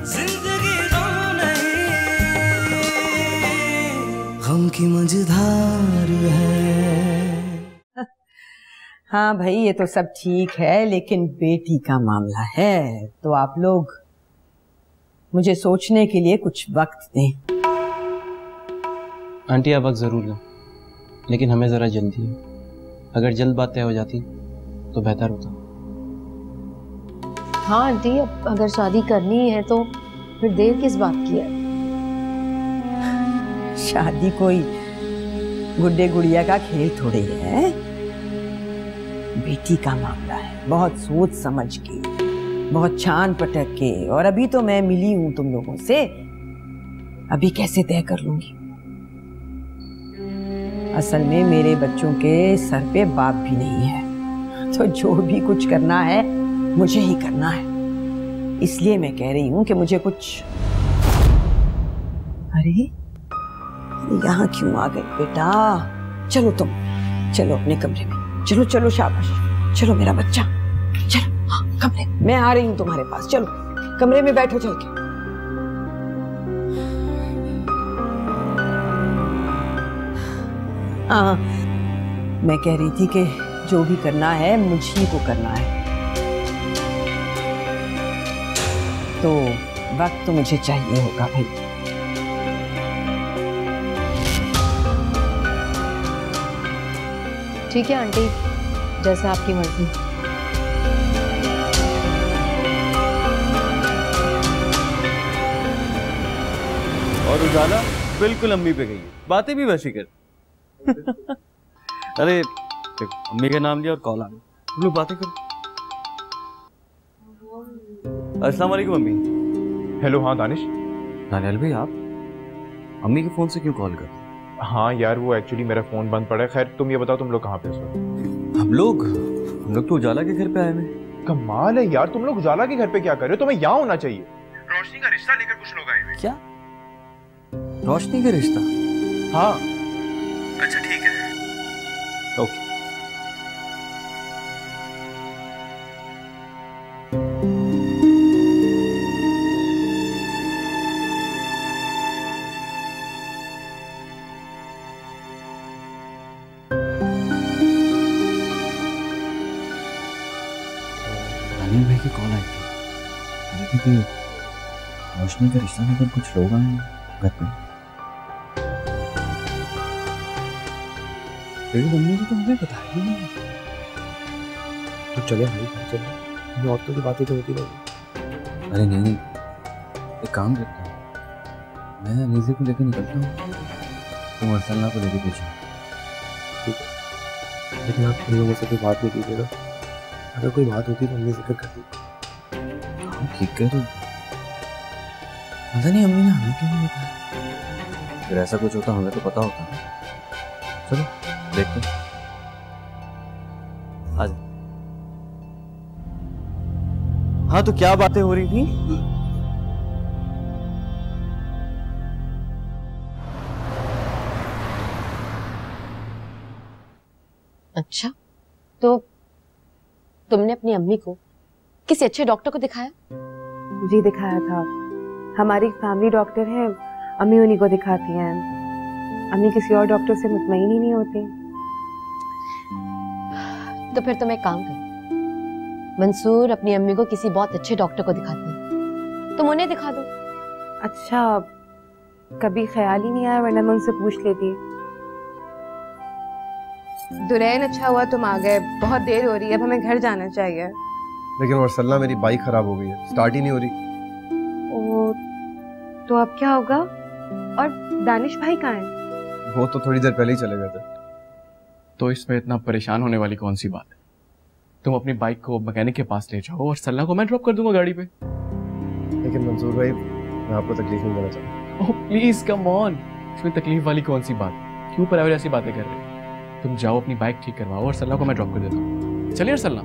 जिंदगी गम नहीं, गम की मझधार है। हाँ भाई, ये तो सब ठीक है, लेकिन बेटी का मामला है तो आप लोग मुझे सोचने के लिए कुछ वक्त दें। आंटी आप वक्त जरूर दें, लेकिन हमें जरा जल्दी है। अगर जल्द बात तय हो जाती तो बेहतर होता। हाँ आंटी, अब अगर शादी करनी है तो फिर देर किस बात की है? शादी कोई गुड्डे गुड़िया का खेल थोड़ी है, बेटी का मामला है। बहुत सोच समझ के, बहुत छान पटक के, और अभी तो मैं मिली हूं तुम लोगों से, अभी कैसे तय कर लूंगी? असल में मेरे बच्चों के सर पे बाप भी नहीं है, तो जो भी कुछ करना है मुझे ही करना है। इसलिए मैं कह रही हूं कि मुझे कुछ। अरे यहाँ क्यों आ गई बेटा? चलो तुम, चलो अपने कमरे में, चलो चलो, शाबाश, चलो मेरा बच्चा, चलो। हाँ, कमरे, मैं आ रही हूँ तुम्हारे पास, चलो कमरे में बैठो चल के। हाँ, मैं कह रही थी कि जो भी करना है मुझी को करना है, तो वक्त तो मुझे चाहिए होगा भाई। ठीक है आंटी, जैसे आपकी मर्जी। और उजाला बिल्कुल अम्मी पे गई, बातें भी वैसी कर। अरे अम्मी का नाम लिया और कॉल आ गई, तुम लोग बातें करो। अस्सलाम वालेकुम अम्मी। हेलो, हाँ दानिश। दानियल भाई आप अम्मी के फोन से क्यों कॉल कर? हाँ यार, वो एक्चुअली मेरा फोन बंद पड़ा है। खैर तुम ये बताओ, तुम लोग कहाँ पे हो? हम लोग तो उजाला के घर पे आए हैं। कमाल है यार, तुम लोग उजाला के घर पे क्या कर रहे हो? तुम्हें यहाँ होना चाहिए। रोशनी का रिश्ता लेकर कुछ लोग आए हैं। क्या? रोशनी का रिश्ता? हाँ। अच्छा ठीक है, ओके। दानियल भाई की कॉल आई थी, कह रहे थे कि रोशनी का रिश्ता लेकर कुछ लोग आए हैं घर पे। तेरी मम्मी ने तो हमें बताया ही नहीं। तो चले भाई, चले, औरतों की बातें तो होती रहेगी। अरे नहीं, एक काम करता हूँ, मैं अनीसे को लेकर निकलता हूँ, तुम अर्सलना को लेकर पीछे। ठीक है, लेकिन आप इन लोगों से कोई बात नहीं कीजिएगा। अगर कोई बात होती तो अम्मी जिक्र कर दी। ठीक है, तो पता नहीं अम्मी ने हमें क्यों नहीं बताया। अगर ऐसा कुछ होता हमें तो पता होता ना। चलो देखते हैं। आज हाँ, तो क्या बातें हो रही थी? अच्छा, तो तुमने अपनी अम्मी को किसी अच्छे डॉक्टर को दिखाया? जी दिखाया था। हमारी फैमिली डॉक्टर है, अम्मी उन्हीं को दिखाती हैं। अम्मी किसी और डॉक्टर से मुतमईन ही नहीं होती। तो फिर तुम एक काम करो, मंसूर अपनी अम्मी को किसी बहुत अच्छे डॉक्टर को दिखाते हैं, तुम उन्हें दिखा दो। अच्छा, कभी ख्याल ही नहीं आया, वरना मैं उनसे पूछ लेती। दुरैन, अच्छा हुआ तुम आ गए, बहुत देर हो रही है, अब हमें घर जाना चाहिए। लेकिन वरसल्ला, मेरी बाइक खराब हो गई है, स्टार्ट ही नहीं हो रही। ओ, तो अब क्या होगा? और दानिश भाई कहाँ हैं? वो तो थोड़ी देर पहले ही चले गए थे। तो इसमें इतना परेशान होने वाली कौन सी बात है? तुम अपनी बाइक को मैकेनिक के पास ले जाओ और सल्ला को मैं ड्रॉप कर दूंगा गाड़ी पे। लेकिन मंसूर भाई, मैं आपको तकलीफ नहीं देना चाहता। ओह प्लीज कम ऑन, इसमें तकलीफ वाली कौन सी बात है? क्यों पर ऐसी बातें कर रहे हो? तुम जाओ अपनी बाइक ठीक करवाओ और सल्ला को मैं ड्रॉप कर देता हूँ। चलिए सल्ला।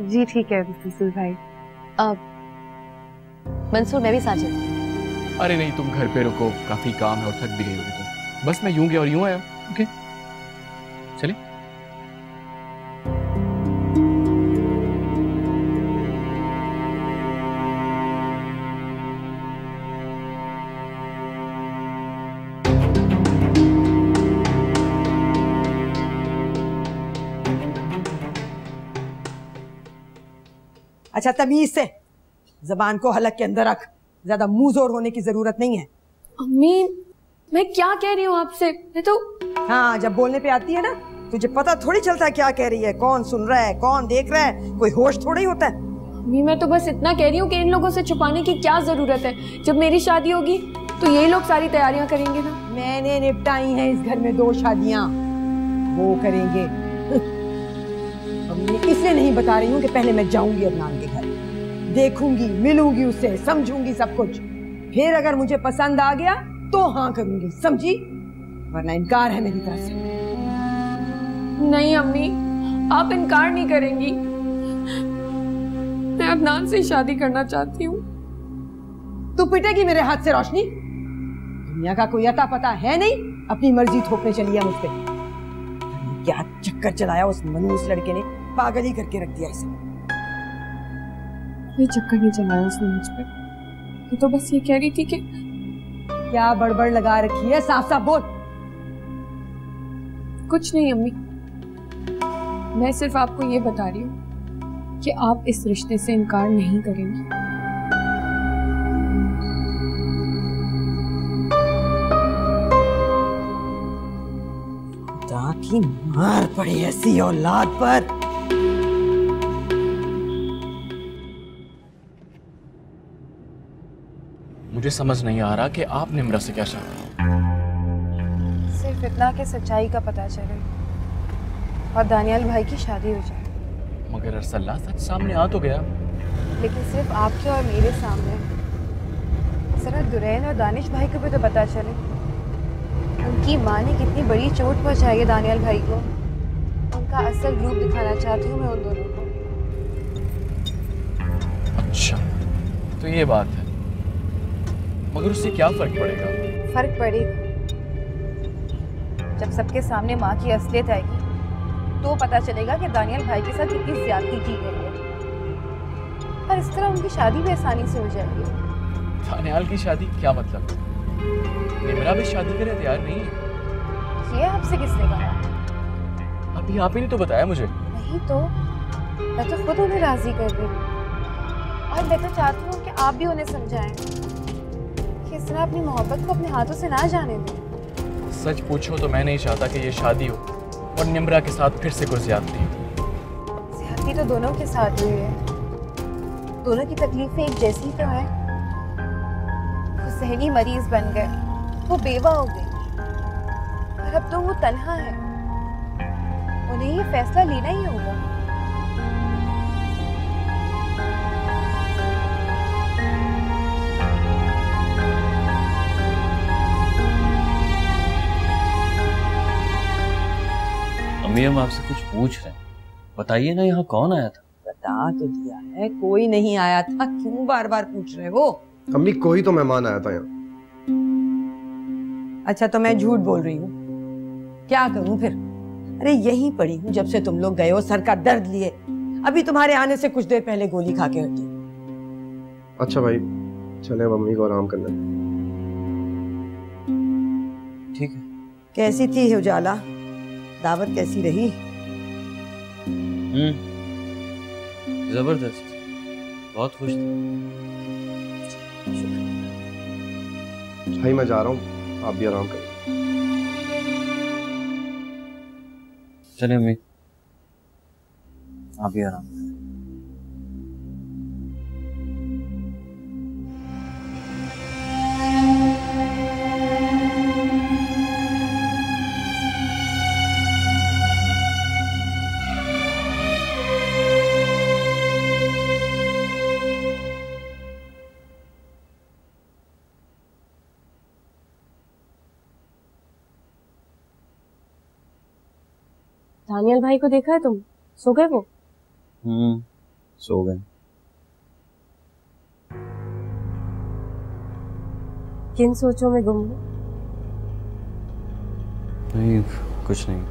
जी ठीक है मंसूर भाई। मंसूर, मैं भी साथ चलती। अरे नहीं, तुम घर पे रुको, काफी काम है और थक भी गई होगी तुम। बस मैं यूं गया और यूं आया। ओके चलिए। अच्छा तमीज से जबान को हलक के अंदर रख, ज्यादा मुंह जोर होने की जरूरत नहीं है। अम्मी मैं क्या कह रही हूँ आपसे, मैं तो। हाँ जब बोलने पे आती है ना तुझे पता थोड़ी चलता है क्या कह रही है, कौन सुन रहा है, कौन देख रहा है, कोई होश थोड़ा ही होता है। अम्मी मैं तो बस इतना कह रही हूँ कि इन लोगों से छुपाने की क्या जरूरत है, जब मेरी शादी होगी तो ये लोग सारी तैयारियां करेंगे ना। मैंने निपटाई हैं इस घर में 2 शादियां, वो करेंगे। अब मैं इसलिए नहीं बता रही हूँ कि पहले मैं जाऊंगी अदनान के घर, देखूंगी, मिलूंगी उससे, समझूंगी सब कुछ, फिर अगर मुझे पसंद आ गया तो हाँ करूंगी, समझी? वरना इनकार है मेरी तरफ से। नहीं अम्मी आप इनकार नहीं करेंगी, मैं अदनान से शादी करना चाहती हूँ। तू पिटेगी मेरे हाथ से रोशनी, दुनिया का कोई अता पता है नहीं, अपनी मर्जी थोपने चली है मुझ पे। क्या चक्कर चलाया उस मनूस लड़के ने, पागल ही करके रख दिया इसे। कोई चक्कर नहीं चलाया उसने मुझ पे, वो तो बस ये कह रही थी कि। क्या बड़बड़ लगा रखी है, साफ साफ बोल। कुछ नहीं अम्मी, मैं सिर्फ आपको ये बता रही हूँ कि आप इस रिश्ते से इनकार नहीं करेंगी। खुदा की मार पड़ी ऐसी औलाद पर। मुझे समझ नहीं आ रहा कि आप निम्रा से क्या चाहते हैं। सिर्फ इतना कि सच्चाई का पता चले और दानियाल भाई की शादी हो जाए। मगर अरसल्ला सच सामने आ तो गया। लेकिन सिर्फ आपके और मेरे सामने, जरा दुरैन और दानिश भाई को भी तो पता चले। उनकी माँ ने कितनी बड़ी चोट पहुंचाई है दानियाल भाई को, उनका असल रूप दिखाना चाहती हूँ मैं उन दोनों को। अच्छा तो ये बात है, मगर उससे क्या फर्क पड़ेगा? फर्क पड़ेगा जब सबके सामने माँ की असलियत आएगी, तो पता चलेगा कि दानियाल भाई के साथ कितनी ज्यादती की गई है। और इस तरह उनकी शादी भी आसानी से हो जाएगी। दानियाल की शादी क्या मतलब? निम्रा भी शादी के लिए तैयार नहीं है। ये आपसे किसने कहा? अभी आप ही ने तो बताया मुझे। नहीं तो मैं तो खुद उन्हें राजी कर रही हूँ, और मैं तो चाहती हूँ कि आप भी उन्हें समझाएं कि इस तरह अपनी मोहब्बत को अपने हाथों से ना जाने दें। सच पूछो तो मैं नहीं चाहता कि ये शादी हो और निम्रा के साथ फिर से कुछ ज्यादती। ज्यादती तो दोनों के साथ हुई है, दोनों की तकलीफें एक जैसी तो है। वो सहनी मरीज बन गए, वो बेवा हो गई, और अब तो वो तन्हा है। उन्हें ये फैसला लेना ही होगा। अम्मी हम आपसे कुछ पूछ रहे हैं, बताइए ना यहाँ कौन आया था? बता तो दिया है, कोई नहीं आया था, क्यों बार बार पूछ रहे हो? अम्मी कोई तो मेहमान आया था यहाँ। अच्छा तो मैं झूठ बोल रही हूँ, क्या करूँ फिर? अरे यहीं पड़ी हूँ जब से तुम लोग गए हो, सर का दर्द लिए। अभी तुम्हारे आने से कुछ देर पहले गोली खा के हटी। अच्छा भाई चले, अब अम्मी को आराम करना। ठीक है। कैसी थी उजाला, दावत कैसी रही? जबरदस्त, बहुत खुश थे। भाई मैं जा रहा हूँ, आप भी आराम करें। चलिए अम्मी, आप भी आराम करें। दानियाल भाई को देखा है तुम? सो गए वो? सो गए। किन सोचों में गुम हो? नहीं कुछ नहीं।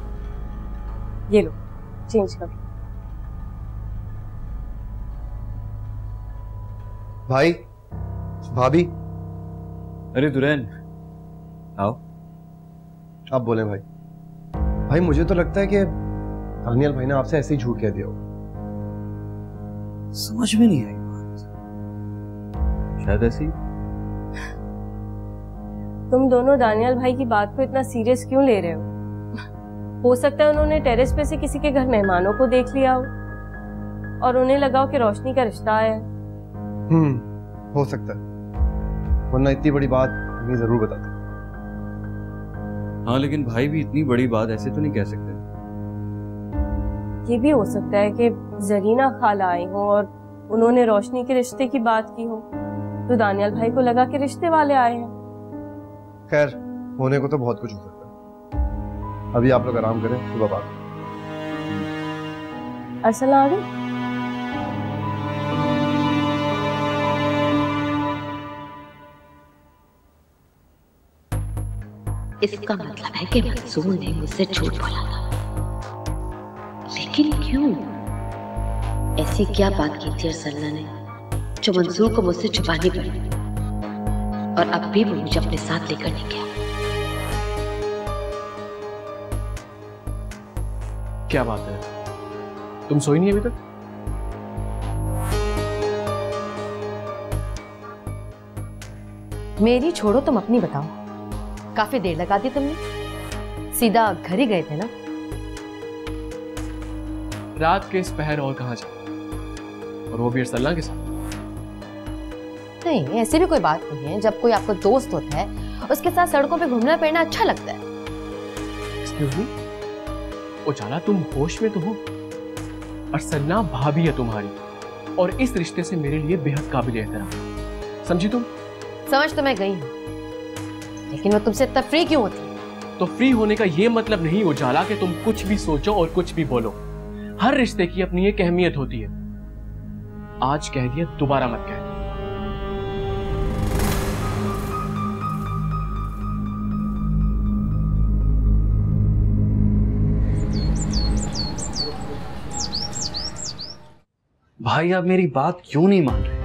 ये लो चेंज कर। भाई भाभी। अरे दुरैन आओ। आप बोले भाई। भाई मुझे तो लगता है कि दानियाल भाई ने आपसे ऐसे ही झूठ कह दिया हो। समझ में नहीं आई बात। शायद ऐसी। तुम दोनों दानियाल भाई की बात को इतना सीरियस क्यों ले रहे हो सकता है उन्होंने टेरेस पे से किसी के घर मेहमानों को देख लिया हो और उन्हें लगा हो कि रोशनी का रिश्ता है। हो सकता है, वरना इतनी बड़ी बात अम्मी जरूर बताते। हाँ, लेकिन भाई भी इतनी बड़ी बात ऐसे तो नहीं कह सकते। ये भी हो सकता है कि जरीना खाला आई हो और उन्होंने रोशनी के रिश्ते की बात की हो, तो दानियाल भाई को लगा कि रिश्ते वाले आए हैं। खैर, होने को तो बहुत कुछ हो सकता है। अभी आप लोग आराम करें, सुबह बात। अरसला आ गई? इसका मतलब है कि मंसूर ने मुझसे झूठ बोला था, लेकिन क्यों? ऐसी क्या बात की थी अरसला ने जो मंसूर को मुझसे छुपानी पड़ी, और अब भी वो मुझे अपने साथ लेकर नहीं गया? क्या बात है, तुम सोई नहीं अभी तक? मेरी छोड़ो, तुम अपनी बताओ। काफी देर लगा दी तुमने, सीधा घर ही गए थे ना? रात के इस पहर और कहाँ जाए, और वो भी अरसला के साथ? नहीं, ऐसी भी कोई बात नहीं है। जब कोई आपका दोस्त होता है उसके साथ सड़कों पे घूमना फिरना अच्छा लगता है। एक्सक्यूज मी, उजाला तुम होश में तो हो? अरसला भाभी है तुम्हारी, और इस रिश्ते से मेरे लिए बेहद काबिल एहतराम। समझी तुम? समझ तो मैं गई हूँ, लेकिन वो तुमसे इतना फ्री क्यों होती है? तो फ्री होने का ये मतलब नहीं उजाला कि तुम कुछ भी सोचो और कुछ भी बोलो। हर रिश्ते की अपनी एक अहमियत होती है। आज कह दिया, दोबारा मत कह। भाई, आप मेरी बात क्यों नहीं मान रहे?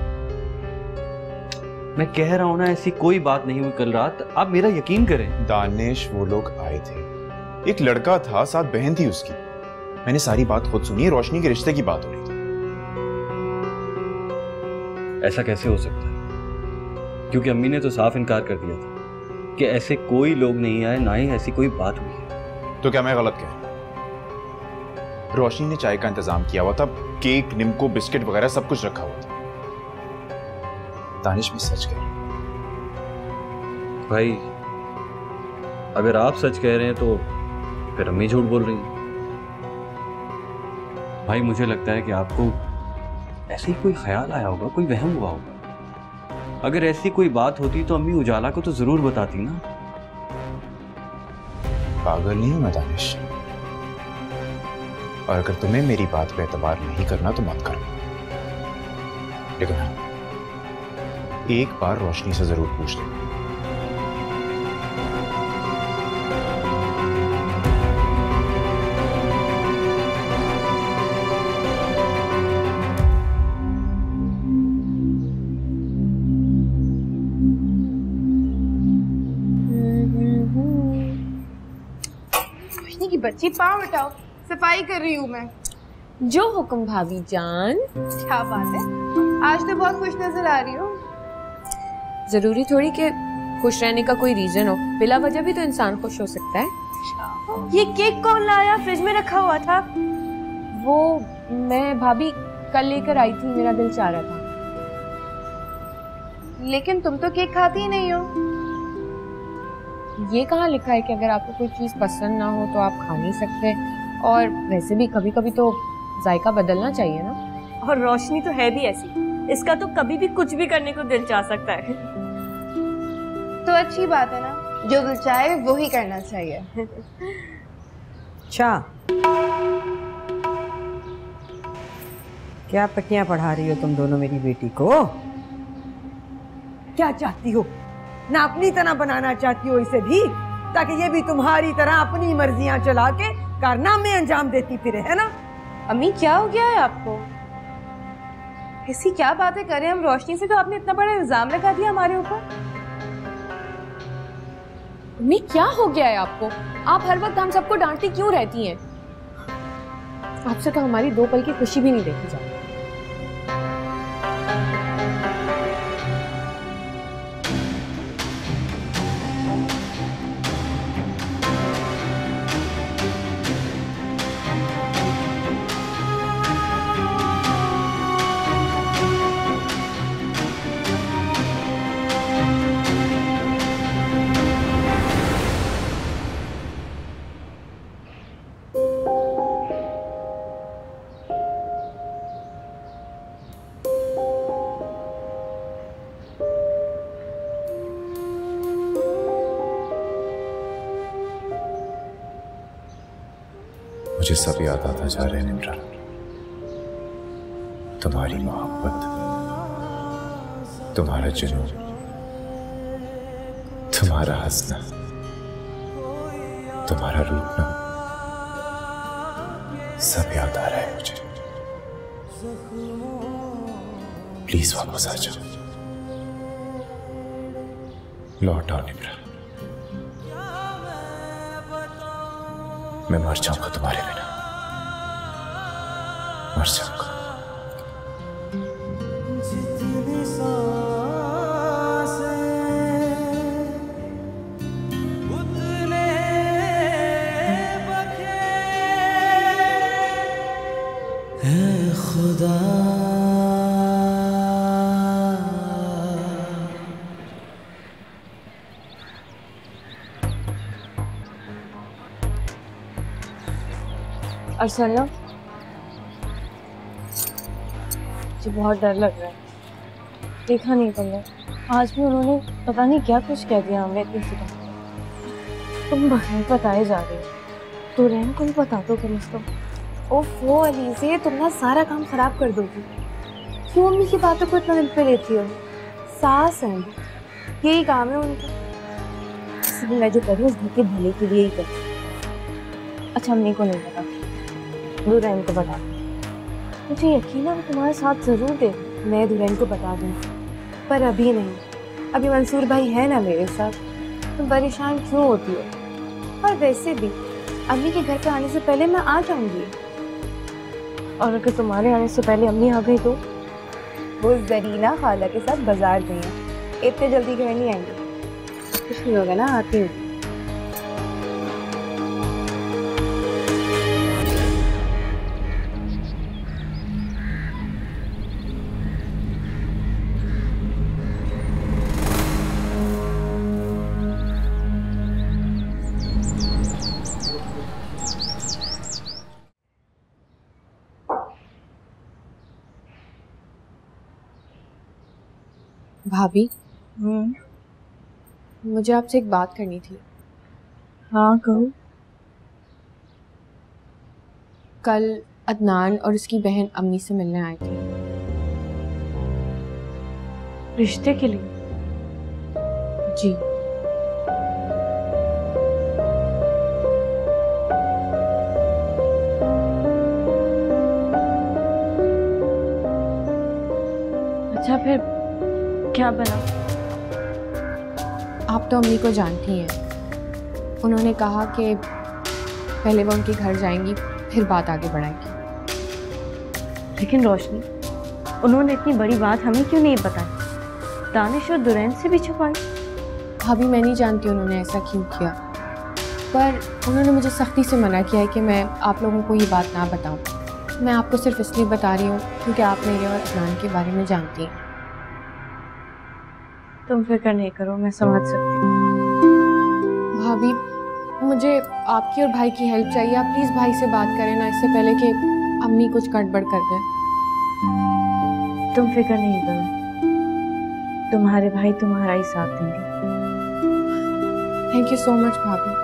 मैं कह रहा हूं ना, ऐसी कोई बात नहीं हुई कल रात, आप मेरा यकीन करें। दानिश, वो लोग आए थे, एक लड़का था, साथ बहन थी उसकी। मैंने सारी बात खुद सुनी, रोशनी के रिश्ते की बात हो रही थी। ऐसा कैसे हो सकता है? क्योंकि अम्मी ने तो साफ इनकार कर दिया था कि ऐसे कोई लोग नहीं आए, ना ही ऐसी कोई बात हुई है। तो क्या मैं गलत कह? रोशनी ने चाय का इंतजाम किया हुआ था, केक, निम्को, बिस्किट वगैरह सब कुछ रखा हुआ था। दानिश भी सच कह रहा। भाई, अगर आप सच कह रहे हैं तो फिर अम्मी झूठ बोल रही हैं। भाई, मुझे लगता है कि आपको ऐसे ही कोई ख्याल आया होगा, कोई वहम हुआ होगा। अगर ऐसी कोई बात होती तो अम्मी उजाला को तो जरूर बताती ना। पागल नहीं हूं मैं दानिश, और अगर तुम्हें मेरी बात पे एतबार नहीं करना तो मत करना, लेकिन हाँ, एक बार रोशनी से जरूर पूछ लेना। रोशनी की बच्ची, पाँव उठाओ, सफाई कर रही हूँ मैं। जो हुक्म भाभी जान। क्या बात है, आज तो बहुत खुश नजर आ रही हो। जरूरी थोड़ी कि खुश रहने का कोई रीजन हो, बिला वजह भी तो इंसान खुश हो सकता है। ये केक कौन लाया? फ्रिज में रखा हुआ था। वो मैं भाभी कल लेकर आई थी, मेरा दिल चाह रहा था। लेकिन तुम तो केक खाती ही नहीं हो। ये कहाँ लिखा है कि अगर आपको कोई चीज पसंद ना हो तो आप खा नहीं सकते, और वैसे भी कभी कभी तो जायका बदलना चाहिए ना। और रोशनी तो है भी ऐसी, इसका तो कभी भी कुछ भी करने को दिल चाह सकता है। तो अच्छी बात है ना, जो दिल चाहे वो ही करना चाहिए। अच्छा, क्या पट्टियां पढ़ा रही हो तुम दोनों मेरी बेटी को? क्या चाहती हो? ना अपनी तरह बनाना चाहती हो इसे भी, ताकि ये भी तुम्हारी तरह अपनी मर्जियां चला के कारनामे अंजाम देती फिरे, है ना? अम्मी, क्या हो गया है आपको? ऐसी क्या बातें करें हम? रोशनी से तो आपने इतना बड़ा इल्जाम लगा दिया हमारे ऊपर। अम्मी, क्या हो गया है आपको? आप हर वक्त हम सबको डांटती क्यों रहती हैं? आपसे तो हमारी दो पल की खुशी भी नहीं देखी जाती। मुझे सब याद आता जा रहे हैं निम्रा। तुम्हारी मोहब्बत, तुम्हारा जुनून, तुम्हारा हंसना, तुम्हारा रूठना, सब याद आ रहा है मुझे। प्लीज वापस आ जाओ, लौट आओ निम्रा। मैं मर जाऊंगा तुम्हारे बिना, मर जाऊंगा। खुदा अर्सला, मुझे बहुत डर लग रहा है। देखा नहीं तुमने, आज भी उन्होंने पता नहीं क्या कुछ कह दिया हमें इतनी सी बात। तुम बगैर बताए जा रही हो, तो रहन को भी बता दो कम से कम। ओफो अलीज़े, तुम ना सारा काम खराब कर दोगी। क्यों मम्मी की बातों को इतना दिल पे लेती हो? सास है, यही काम है उनका। इसलिए मैं जो करूँ उस घर के भले के लिए ही करती। अच्छा, अम्मी को नहीं पता, दुरैन को बता। मुझे यकीन है वो तुम्हारे साथ जरूर दे। मैं दुरैन को बता दूँगी, पर अभी नहीं। अभी मंसूर भाई है ना मेरे साथ। तुम परेशान क्यों होती हो? और वैसे भी अम्मी के घर पे आने से पहले मैं आ जाऊंगी। और अगर तुम्हारे आने से पहले अम्मी आ गई तो? वो जरीना खाला के साथ बाजार गई हैं, इतने जल्दी घर नहीं आएंगे। कुछ नहीं होगा ना, आती हूँ। भाभी, मुझे आपसे एक बात करनी थी। हाँ कहो। कल अदनान और उसकी बहन अम्मी से मिलने आए थे। रिश्ते के लिए? जी। अच्छा, फिर क्या बना? आप तो अम्मी को जानती हैं। उन्होंने कहा कि पहले वो उनके घर जाएंगी, फिर बात आगे बढ़ाएंगी। लेकिन रोशनी, उन्होंने इतनी बड़ी बात हमें क्यों नहीं बताई? दानिश और दुरैन से भी छुपाई? भाभी, मैं नहीं जानती उन्होंने ऐसा क्यों किया, पर उन्होंने मुझे सख्ती से मना किया है कि मैं आप लोगों को ये बात ना बताऊं। मैं आपको सिर्फ इसलिए बता रही हूँ क्योंकि आप मेरे और अदनान के बारे में जानती हैं। तुम फिक्र नहीं करो, मैं समझ सकती हूँ। भाभी, मुझे आपकी और भाई की हेल्प चाहिए। आप प्लीज़ भाई से बात करें ना, इससे पहले कि अम्मी कुछ गड़बड़ कर दें। तुम फिक्र नहीं करो, तुम्हारे भाई तुम्हारा ही साथ देंगे। थैंक यू सो मच भाभी।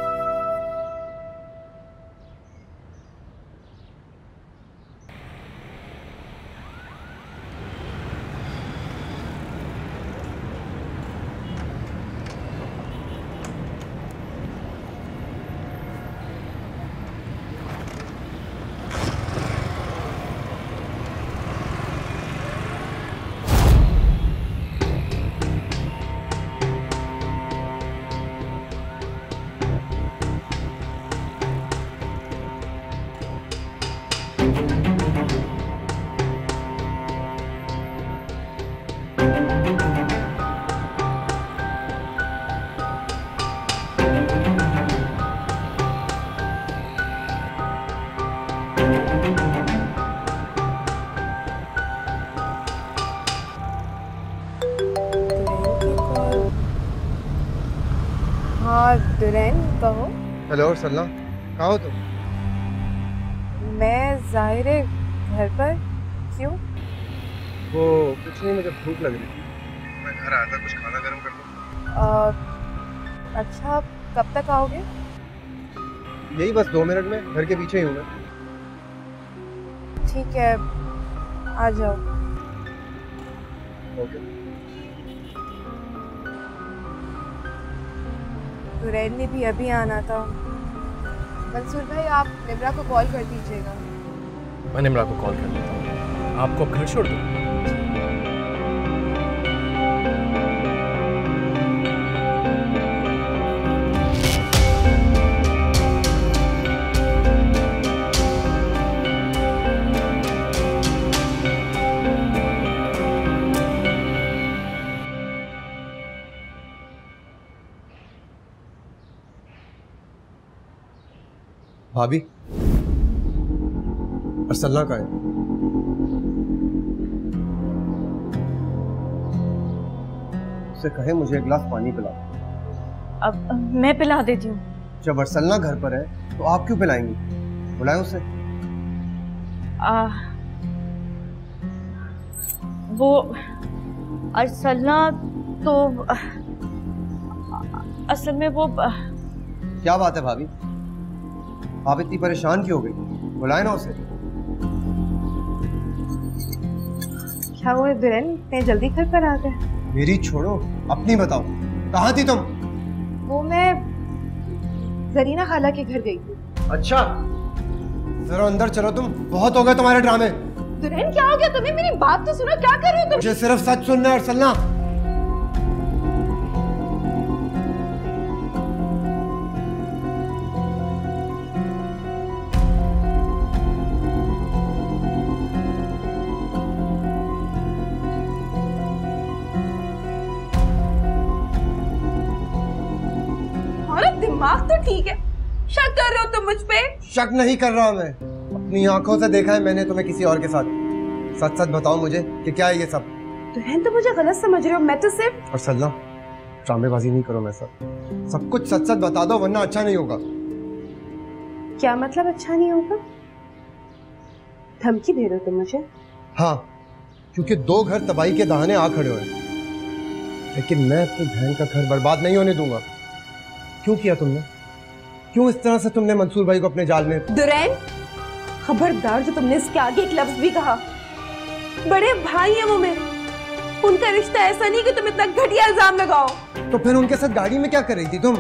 हाँ दुरैन, कहो। हेलो सल्ला, कहाँ हो तुम? मैं ज़ाहिर घर पर। क्यों? वो कुछ नहीं, मुझे भूख लग रही थी, मैं घर आया था, कुछ खाना गर्म कर लो। अच्छा, कब तक आओगे? यही बस 2 मिनट में, घर के पीछे ही हूँ मैं। ठीक है, आ जाओ। ओके। दुरैन ने भी अभी आना था। मंसूर भाई, आप निम्रा को कॉल कर दीजिएगा। मैं निम्रा को कॉल कर लेता हूँ। आपको घर छोड़ दूँ? भाभी, अरसलना का है? उसे कहे मुझे एक गिलास पानी पिला। अब मैं पिला देती हूँ। जब अरसलना घर पर है तो आप क्यों पिलाएंगी? बुलाएं उसे। वो अरसलना तो असल में वो क्या बात है भाभी, आप इतनी परेशान क्यों हो गई? बुलाए ना उसे। क्या हुआ दुरैन, इतने जल्दी घर पर आ गए? मेरी छोड़ो, अपनी बताओ, कहाँ थी तुम? वो मैं जरीना खाला के घर गई थी। अच्छा, जरा अंदर चलो, तुम बहुत हो गए तुम्हारे ड्रामे। दुरैन क्या हो गया तुम्हें? मेरी बात तो सुनो, क्या कर रहे हो तुम? मुझे सिर्फ सच सुनना है अरसलना। दिमाग तो ठीक है, शक कर रहे हो तुम मुझ पे? शक नहीं कर रहा मैं, अपनी आंखों से देखा है मैंने तुम्हें किसी और के साथ। सच सच बताओ मुझे कि क्या है ये सब? दुल्हन, तो मुझे गलत समझ रहे हो, मैं तो सिर्फ। और सल्ला, ड्रामेबाजी नहीं करो मेरे साथ, सब कुछ सच सच बता दो वरना अच्छा नहीं होगा। क्या मतलब अच्छा नहीं होगा? धमकी दे रहे हो तुम मुझे? हाँ, क्योंकि 2 घर तबाही के दहाने आ खड़े हुए, लेकिन मैं अपनी बहन का घर बर्बाद नहीं होने दूंगा। क्यों किया तुमने? क्यों इस तरह से तुमने मंसूर भाई को अपने जाल में? दुरैन, खबरदार जो तुमने इसके आगे एक लफ्ज भी कहा। बड़े भाई हैं वो मेरे, उनका रिश्ता ऐसा नहीं कि तुम इतना घटिया इल्जाम लगाओ। तो फिर उनके साथ गाड़ी में क्या कर रही थी तुम?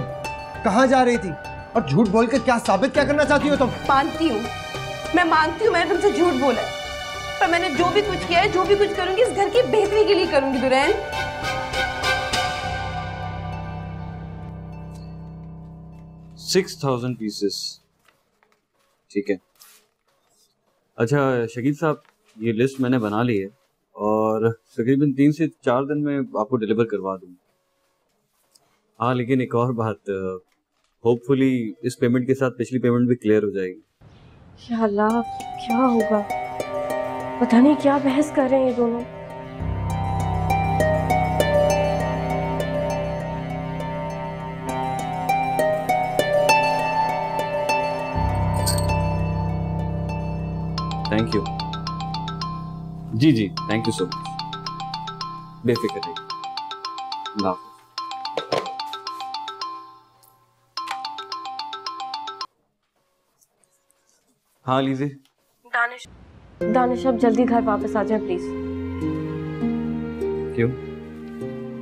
कहाँ जा रही थी? और झूठ बोल कर क्या साबित क्या करना चाहती हो तुम? मानती हूँ, मैं मानती हूँ मैंने तुमसे झूठ बोला है, पर मैंने जो भी कुछ किया है, जो भी कुछ करूंगी, इस घर की बेहतरी के लिए करूंगी। दुरैन, 6,000 पीसेस, ठीक है। अच्छा शकील साहब, ये लिस्ट मैंने बना ली है और तकरीबन 3 से 4 दिन में आपको डिलीवर करवा दूंगा। हाँ, लेकिन एक और बात, होपफुली इस पेमेंट के साथ पिछली पेमेंट भी क्लियर हो जाएगी। या अल्लाह, क्या होगा? पता नहीं क्या बहस कर रहे हैं ये दोनों। Thank you. जी जी, थैंक यू सो मच। बेफिक्र रहिए। अल्लाह हाफ़िज़। हाँ लीजिए। दानिश अब जल्दी घर वापस आ जाए प्लीज। क्यों,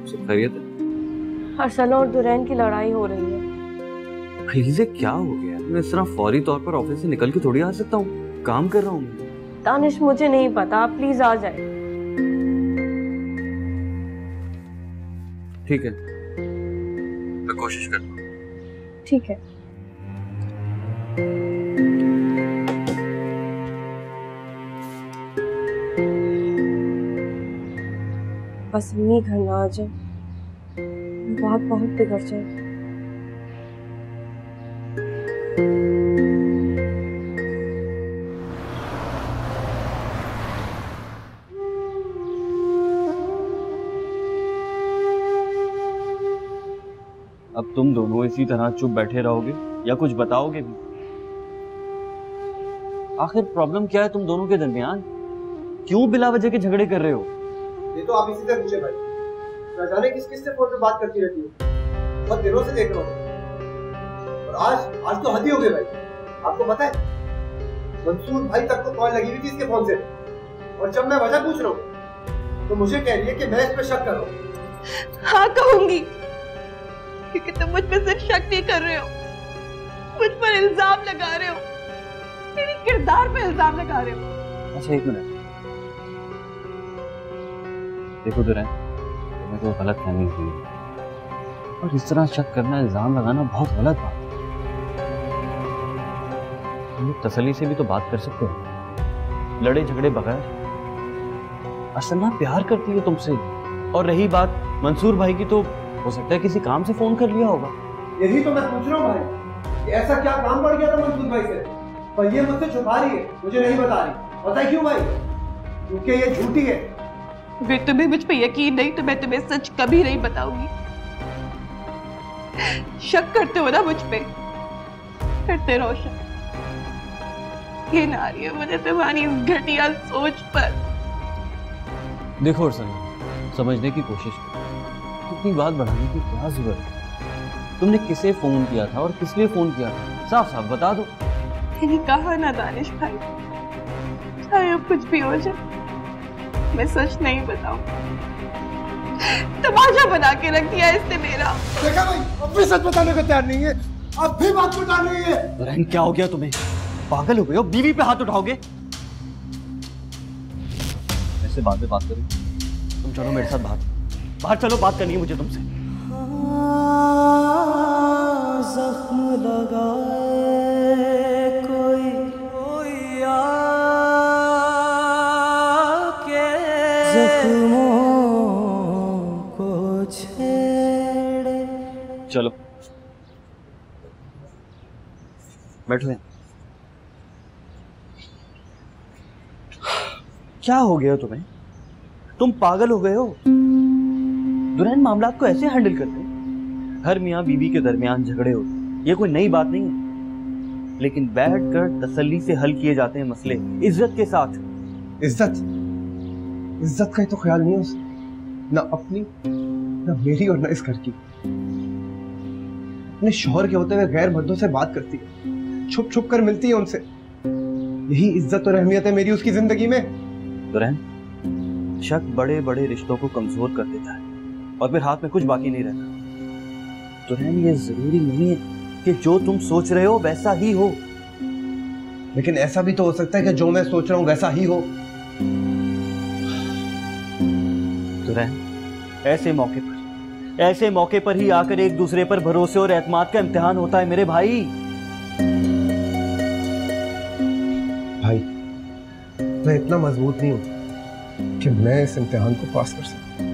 सब खैरियत है? अरसलना और दुरैन की लड़ाई हो रही है। लीजिए क्या हो गया? मैं इस तरह फौरी तौर पर ऑफिस से निकल के थोड़ी आ सकता हूँ, काम कर रहा हूँ। दानिश मुझे नहीं पता, आप प्लीज आ जाए। ठीक है, मैं कोशिश करता हूँ। ठीक है। बस अम्मी घर ना आ जाए, बात बहुत बिगड़ जाए। अब तुम दोनों इसी तरह चुप बैठे रहोगे या कुछ बताओगे भी? आखिर प्रॉब्लम क्या है तुम दोनों के दरमियान? क्यों बिला वजह के झगड़े कर रहे हो? ये तो आप इसी से पूछे भाई, न जाने किस किस से फोन पे बात करती रहती हो, बहुत दिनों से देख रहा हूँ। और आज तो हद ही हो गई भाई, आपको पता है मंसूर भाई तक को कॉल लगी हुई थी इसके फोन से, और जब मैं वजह पूछ रहा हूँ तो मुझे कह रही है कि मैं इस पे शक कर रहा हूँ। हाँ कहूंगी, क्योंकि तुम मुझ पे सिर्फ शक नहीं कर रहे हो, मुझ पर इल्जाम लगा रहे हो, मेरे किरदार पे इल्जाम लगा रहे हो। अच्छा एक मिनट, देखो दुरैन, तुम्हें तो गलत फहमी हुई है और इस तरह शक करना, इल्जाम लगाना बहुत गलत बात है। तुम लोग तसल्ली से भी तो बात कर सकते हो, लड़े झगड़े बगैर। असलना प्यार करती है तुमसे, और रही बात मंसूर भाई की, तो हो सकता है किसी काम से फोन कर लिया होगा। यही तो मैं पूछ रहा हूँ भाई, ऐसा क्या काम पड़ गया था मंसूर भाई से, पर ये मुझसे छुपा रही है, मुझे नहीं बता रही। पता है क्यों भाई? क्योंकि ये झूठी है। अगर तुम्हें मुझ पे यकीन नहीं तो मैं तुम्हें सच कभी नहीं बताऊंगी। शक करते हो ना मुझ पे, करते रहो शक। ये ना रही है मुझे तुम्हारी घटिया सोच पर। देखो अर्सना, समझने की कोशिश करो, इतनी बात बढ़ाने की क्या जरूरत है? तुमने किसे फोन किया था और किस लिए फोन किया था, साफ साफ बता दो। मैंने कहा ना दानिश भाई, चाहे कुछ भी हो जाए मैं सच नहीं बताऊं। तमाशा बना के रख दिया इसने मेरा। देखा भाई, अब भी सच बताने को तैयार नहीं है, अब भी बात छुटा नहीं है। दुरैन क्या हो गया तुम्हें? पागल हो गए हो? बीवी पे हाथ उठाओगे? ऐसे बाद में बात करो, तुम चलो मेरे साथ बाहर चलो, बात करनी है मुझे तुमसे। जख्म लगाए कोई आके जख्मों को छेड़े। चलो बैठो। क्या हो गया तुम्हें? तुम पागल हो गए हो? दुल्हन मामलात को ऐसे हैंडल करते हैं? हर मियाँ बीवी के दरमियान झगड़े होते, ये कोई नई बात नहीं है, लेकिन बैठकर तसल्ली से हल किए जाते हैं मसले, इज्जत के साथ। इज्जत का ही तो ख्याल नहीं है उसे, ना अपनी, ना मेरी और ना इस घर की। अपने शौहर के होते हुए गैर मर्दों से बात करती है, छुप छुप कर मिलती है उनसे। यही इज्जत और अहमियत है मेरी उसकी जिंदगी में। दुल्हन, शक बड़े बड़े रिश्तों को कमजोर कर देता है और फिर हाथ में कुछ बाकी नहीं रहता। दुल्हन, ये जरूरी नहीं है कि जो तुम सोच रहे हो वैसा ही हो, लेकिन ऐसा भी तो हो सकता है कि जो मैं सोच रहा हूं वैसा ही हो। दुल्हन, ऐसे मौके पर ही आकर एक दूसरे पर भरोसे और एतमाद का इम्तिहान होता है मेरे भाई। मैं इतना मजबूत नहीं हूं कि मैं इस इम्तिहान को पास कर सकूं,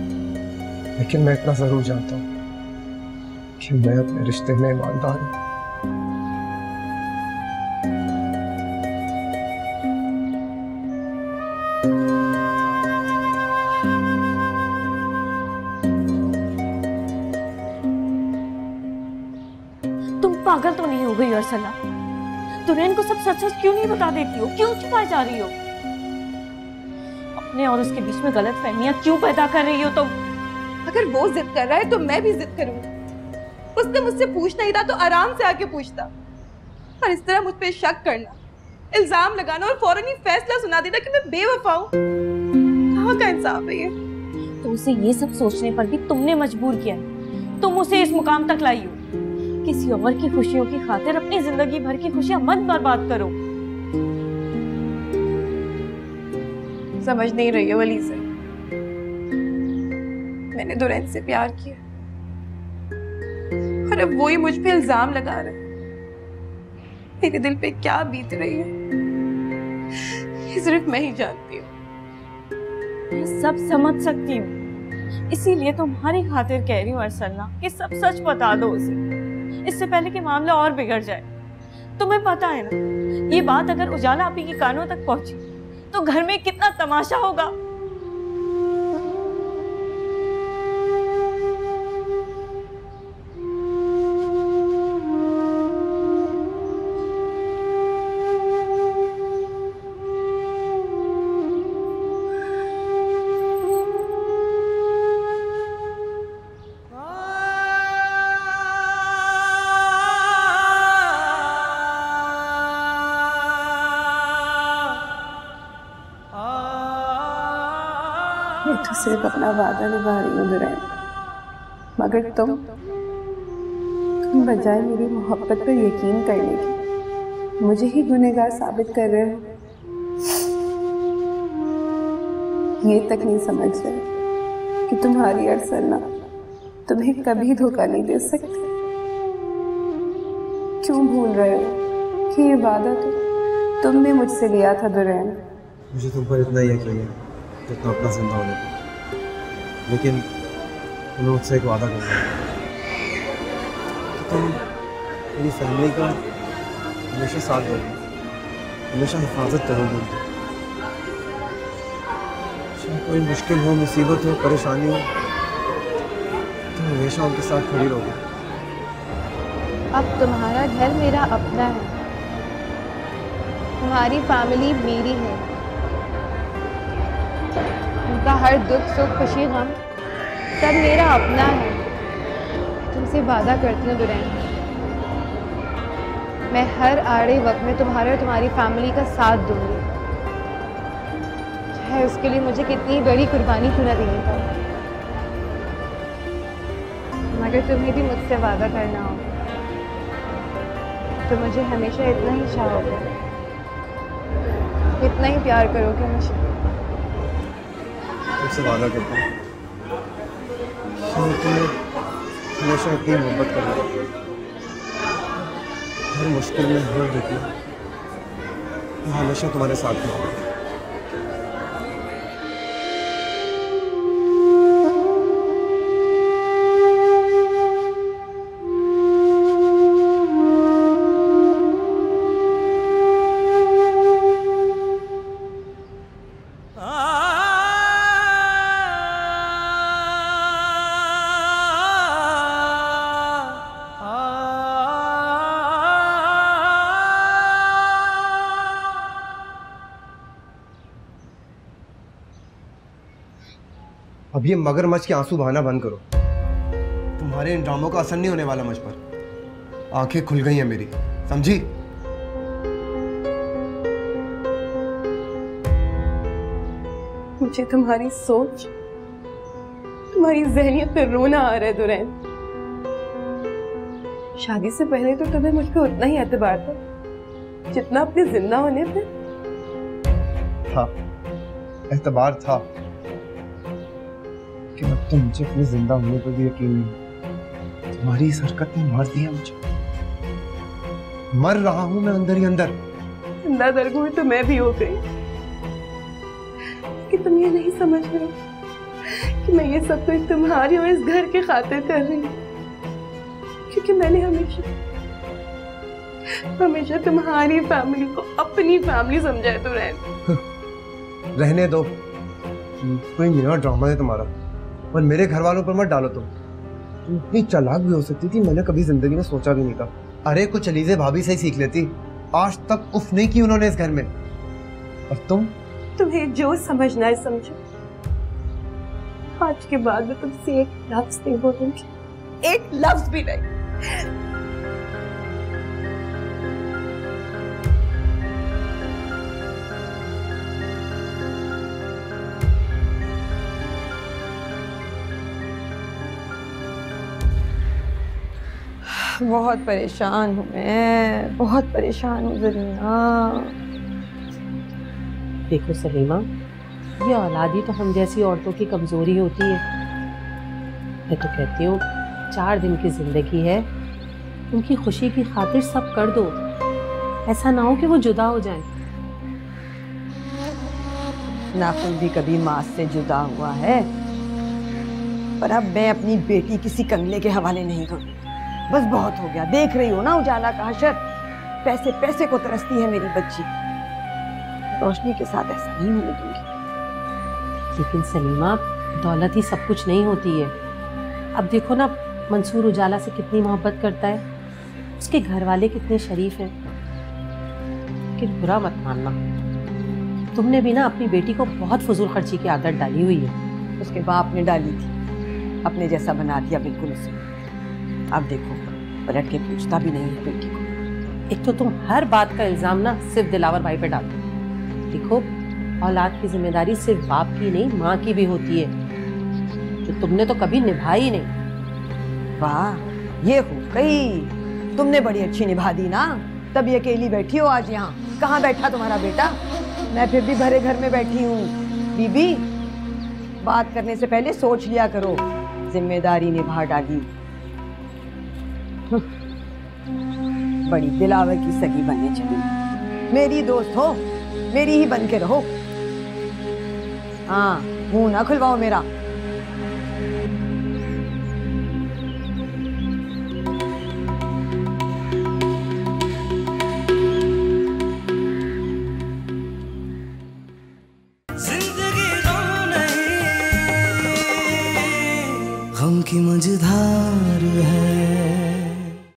लेकिन मैं इतना जरूर जानता हूं कि मैं अपने रिश्ते में ईमानदार हूं। तुम पागल तो नहीं हो गई अर्सना? दुल्हन को सब सच सच क्यों नहीं बता देती हो? क्यों छुपाई जा रही हो? अपने और उसके बीच में गलत फहमियां क्यों पैदा कर रही हो तुम? अगर वो जिद कर रहा है तो मैं भी जिद करूंगी। उसने मुझसे पूछना ही था तो आराम से आके पूछता, पर इस तरह मुझ पे शक करना, इल्जाम लगाना और फौरन ही फैसला सुना देना कि मैं बेवफा हूं, कहाँ का इंसाफ है ये? तो उसे ये सब सोचने पर भी तुमने मजबूर किया है। तुम उसे इस मुकाम तक लाई हो। किसी और की खुशियों की खातिर अपनी जिंदगी भर की खुशियां मत बर्बाद करो। समझ नहीं रही है वली से, मैंने दुल्हन से प्यार किया और अब वो ही मुझ पे इल्जाम लगा रहा है। मेरे दिल पे क्या बीत रही है ये सिर्फ मैं ही जानती हूँ। मैं सब समझ सकती हूँ, इसीलिए तुम्हारी खातिर कह रही हूँ अर्सना कि सब सच बता दो उसे, इससे पहले कि मामला और बिगड़ जाए। तुम्हें पता है ना, ये बात अगर उजाला आपी के कानों तक पहुंची तो घर में कितना तमाशा होगा। सिर्फ अपना वादा निभा रही हूँ दुरान, मगर तुम बजाय मेरी मोहब्बत पर यकीन करने की मुझे ही गुनहगार साबित कर रहे हो। ये तक नहीं समझ रहे कि तुम्हारी अरसलना तुम्हें कभी धोखा नहीं दे सकती। क्यों भूल रहे हो कि ये वादा तो तुमने मुझसे लिया था दुरान? मुझे तुम पर इतना यकीन है जितना अपना जिंदा होने पर, लेकिन तुम्हें मुझसे एक वादा करना है कि तुम मेरी फैमिली का हमेशा साथ दोगे, हमेशा हिफाजत करोगे। चाहे कोई मुश्किल हो, मुसीबत हो, परेशानी हो, तुम हमेशा उनके साथ खड़ी रहोगे। अब तुम्हारा घर मेरा अपना है, तुम्हारी फैमिली मेरी है। उनका हर दुख सुख खुशी गम सब मेरा अपना है। तुमसे वादा करती हूँ दुरान, मैं हर आड़े वक्त में तुम्हारे और तुम्हारी फैमिली का साथ दूंगी, चाहे उसके लिए मुझे कितनी बड़ी कुर्बानी क्यों न देनी पड़े। मगर तुम्हें भी मुझसे वादा करना होगा, तो मुझे हमेशा इतना ही चाहोगे, इतना ही प्यार करोगे मुझे। तुमसे वादा करता हूँ मैं तुम्हें हमेशा इतनी मोहब्बत करूँगा, हर मुश्किल में, हर दुख में मैं हमेशा तुम्हारे साथ रहूँगा। अब ये मगरमच्छ के आंसू बहाना बंद करो। तुम्हारे इन ड्रामों का असर नहीं होने वाला मुझ पर। आंखें खुल गई हैं मेरी, समझी? मुझे तुम्हारी सोच, तुम्हारी जहनियत पे रोना आ रहा है दुरान। शादी से पहले तो तुम्हें मुझ पे उतना ही एतबार था जितना अपने जिंदा होने पे था। एतबार था कि अब तो मुझे अपने जिंदा होने पर भी यकीन नहीं। तुम्हारी इस हरकत ने मार दिया मुझे। मर रहा हूं मैं अंदर ही अंदर। जिंदा दरगुर तो मैं भी हो गई, कि तुम ये नहीं समझ रहे हो कि मैं ये सब कुछ तुम्हारी और इस घर के खातिर कर रही हूँ, क्योंकि मैंने हमेशा तुम्हारी फैमिली को अपनी फैमिली समझा है। तो रहने दो, कोई नया ड्रामा है तुम्हारा, और मेरे घर वालों पर मत डालो। तुम इतनी चालाक भी हो सकती थी, मैंने कभी जिंदगी में सोचा भी नहीं था। अरे कुछ अलीज़े भाभी से ही सीख लेती, आज तक उफ नहीं की उन्होंने इस घर में। और तुम्हें जो समझना है समझो। आज के बाद मैं तुमसे एक लफ्ज नहीं बोलूंगी, एक लफ्ज भी नहीं। बहुत परेशान हूँ मैं, बहुत परेशान हूँ ज़रीना। देखो सलीमा, ये औलाद ही तो हम जैसी औरतों की कमज़ोरी होती है। मैं तो कहती हूँ 4 दिन की ज़िंदगी है, उनकी खुशी की खातिर सब कर दो। ऐसा ना हो कि वो जुदा हो जाएं। नाखुन भी कभी माँ से जुदा हुआ है, पर अब मैं अपनी बेटी किसी कंगले के हवाले नहीं करूँगी। बस बहुत हो गया। देख रही हो ना उजाला का हशर, पैसे पैसे को तरसती है मेरी बच्ची। रोशनी के साथ ऐसा नहीं होने दूंगी। लेकिन सलीमा, दौलत ही सब कुछ नहीं होती है। अब देखो ना, मंसूर उजाला से कितनी मोहब्बत करता है, उसके घर वाले कितने शरीफ हैं। लेकिन बुरा मत मानना, तुमने भी ना अपनी बेटी को बहुत फजूल खर्ची की आदत डाली हुई है। उसके बाप ने डाली थी, अपने जैसा बना दिया बिल्कुल उसे। अब देखो, पलट के पूछता भी नहीं है बेटी को। एक तो तुम हर बात का इल्जाम ना सिर्फ दिलावर भाई पे डालते हो। देखो, औलाद की जिम्मेदारी सिर्फ बाप की नहीं, माँ की भी होती है। जो तुमने तो कभी निभाई नहीं। वाह, ये हो गई, तुमने बड़ी अच्छी निभा दी ना। तभी अकेली बैठी हो आज यहाँ। कहाँ बैठा तुम्हारा बेटा? मैं फिर भी भरे घर में बैठी हूँ। बीबी, बात करने से पहले सोच लिया करो, जिम्मेदारी निभा डाली। बड़ी दिलावर की सगी बनने चली। मेरी दोस्त हो, मेरी ही बन के रहो। हाँ, मुंह ना खुलवाओ मेरा।